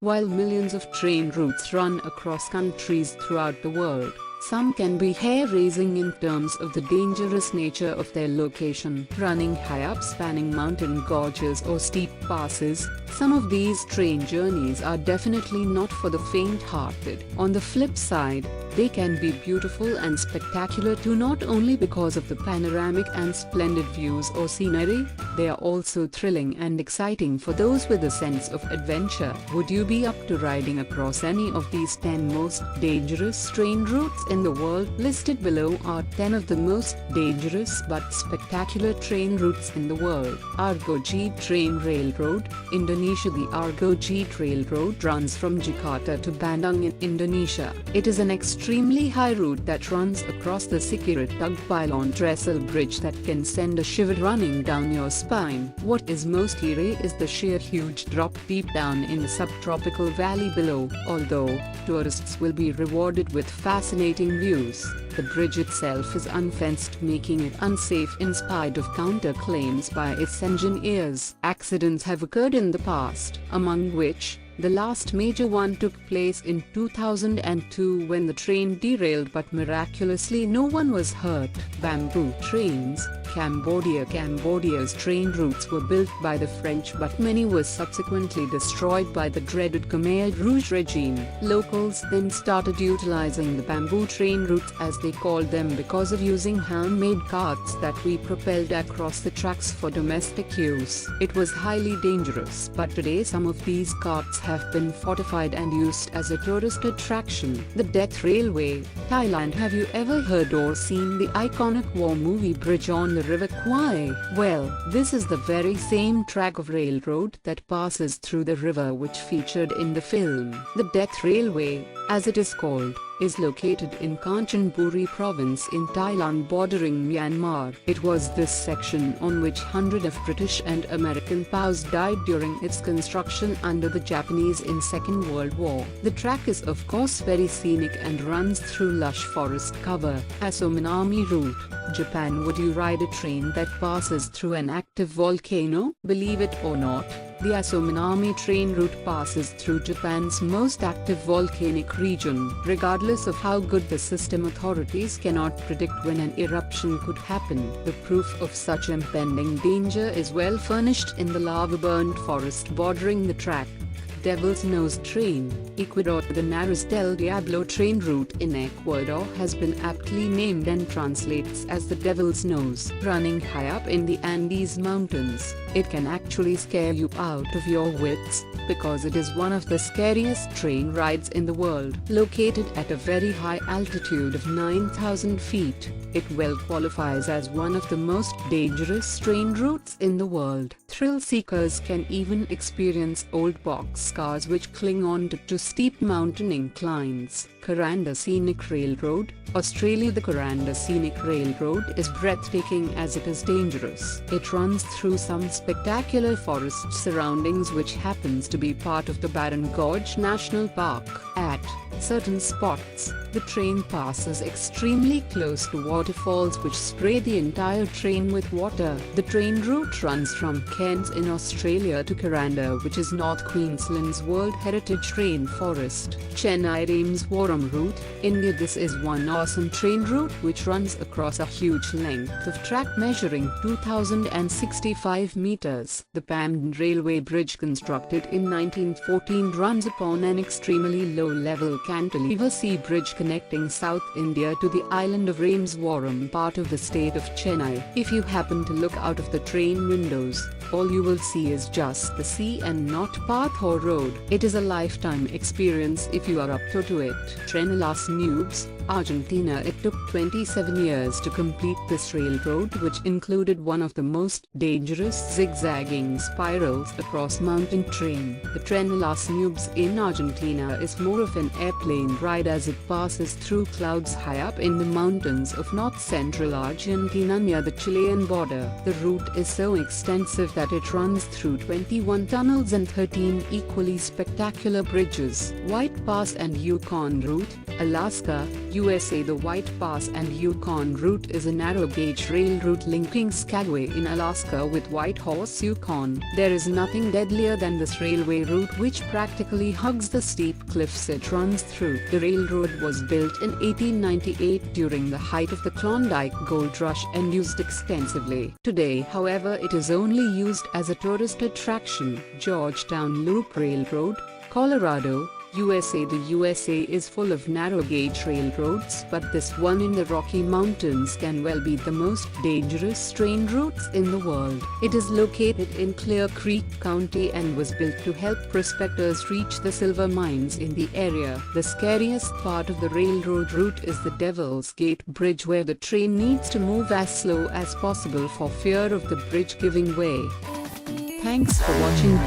While millions of train routes run across countries throughout the world, some can be hair-raising in terms of the dangerous nature of their location. Running high up spanning mountain gorges or steep passes, some of these train journeys are definitely not for the faint-hearted. On the flip side, they can be beautiful and spectacular too, not only because of the panoramic and splendid views or scenery, they are also thrilling and exciting for those with a sense of adventure. Would you be up to riding across any of these 10 most dangerous train routes in the world? Listed below are 10 of the most dangerous but spectacular train routes in the world. Argo Jeep Train Railroad, Indonesia. The Argo Jeep Railroad runs from Jakarta to Bandung in Indonesia. It is an extremely high route that runs across the Sikirit Tug Pylon Trestle Bridge that can send a shiver running down your spine. What is most eerie is the sheer huge drop deep down in the subtropical valley below. Although tourists will be rewarded with fascinating views, the bridge itself is unfenced, making it unsafe in spite of counter-claims by its engineers. Accidents have occurred in the past, among which the last major one took place in 2002 when the train derailed, but miraculously no one was hurt. Bamboo trains, Cambodia. Cambodia's train routes were built by the French, but many were subsequently destroyed by the dreaded Khmer Rouge regime. Locals then started utilizing the bamboo train routes, as they called them, because of using handmade carts that we propelled across the tracks for domestic use. It was highly dangerous, but today some of these carts have been fortified and used as a tourist attraction. The Death Railway, Thailand. Have you ever heard or seen the iconic war movie Bridge on the River Kwai? Well, this is the very same track of railroad that passes through the river which featured in the film. The Death Railway, as it is called, is located in Kanchanaburi province in Thailand bordering Myanmar. It was this section on which hundreds of British and American POWs died during its construction under the Japanese in Second World War. The track is of course very scenic and runs through lush forest cover. Asmongold route, Japan. Would you ride a train that passes through an active volcano? Believe it or not, the Asmongold train route passes through Japan's most active volcanic region. Regardless of how good the system, authorities cannot predict when an eruption could happen. The proof of such impending danger is well furnished in the lava-burned forest bordering the track. Devil's Nose Train, Ecuador. The Nares del Diablo train route in Ecuador has been aptly named and translates as the Devil's Nose. Running high up in the Andes Mountains, it can actually scare you out of your wits, because it is one of the scariest train rides in the world. Located at a very high altitude of 9,000 feet, it well qualifies as one of the most dangerous train routes in the world. Thrill seekers can even experience old box scars which cling on to steep mountain inclines. Kuranda Scenic Railroad, Australia. The Kuranda Scenic Railroad is breathtaking as it is dangerous. It runs through some spectacular forest surroundings which happens to be part of the Barron Gorge National Park. At certain spots, the train passes extremely close to waterfalls which spray the entire train with water. The train route runs from Cairns in Australia to Kuranda, which is North Queensland's World Heritage Rainforest. Chennai Rameswaram route, India. This is one awesome train route which runs across a huge length of track measuring 2,065 meters. The Pamban Railway Bridge, constructed in 1914, runs upon an extremely low-level cantilever sea bridge connecting South India to the island of Rameswaram, part of the state of Chennai. If you happen to look out of the train windows, all you will see is just the sea and not path or road. It is a lifetime experience if you are up to it. Trenelas Nubes, Argentina. It took 27 years to complete this railroad, which included one of the most dangerous zigzagging spirals across mountain terrain. The Trenelas Nubes in Argentina is more of an airplane ride as it passes through clouds high up in the mountains of north-central Argentina near the Chilean border. The route is so extensive that it runs through 21 tunnels and 13 equally spectacular bridges. White Pass and Yukon Route, Alaska, USA. The White Pass and Yukon Route is a narrow-gauge rail route linking Skagway in Alaska with Whitehorse, Yukon. There is nothing deadlier than this railway route, which practically hugs the steep cliffs it runs through. The railroad was built in 1898 during the height of the Klondike Gold Rush and used extensively. Today, however, it is only used as a tourist attraction. Georgetown Loop Railroad, Colorado, USA. The USA is full of narrow-gauge railroads, but this one in the Rocky Mountains can well be the most dangerous train routes in the world. It is located in Clear Creek County and was built to help prospectors reach the silver mines in the area. The scariest part of the railroad route is the Devil's Gate Bridge, where the train needs to move as slow as possible for fear of the bridge giving way. Thanks for watching.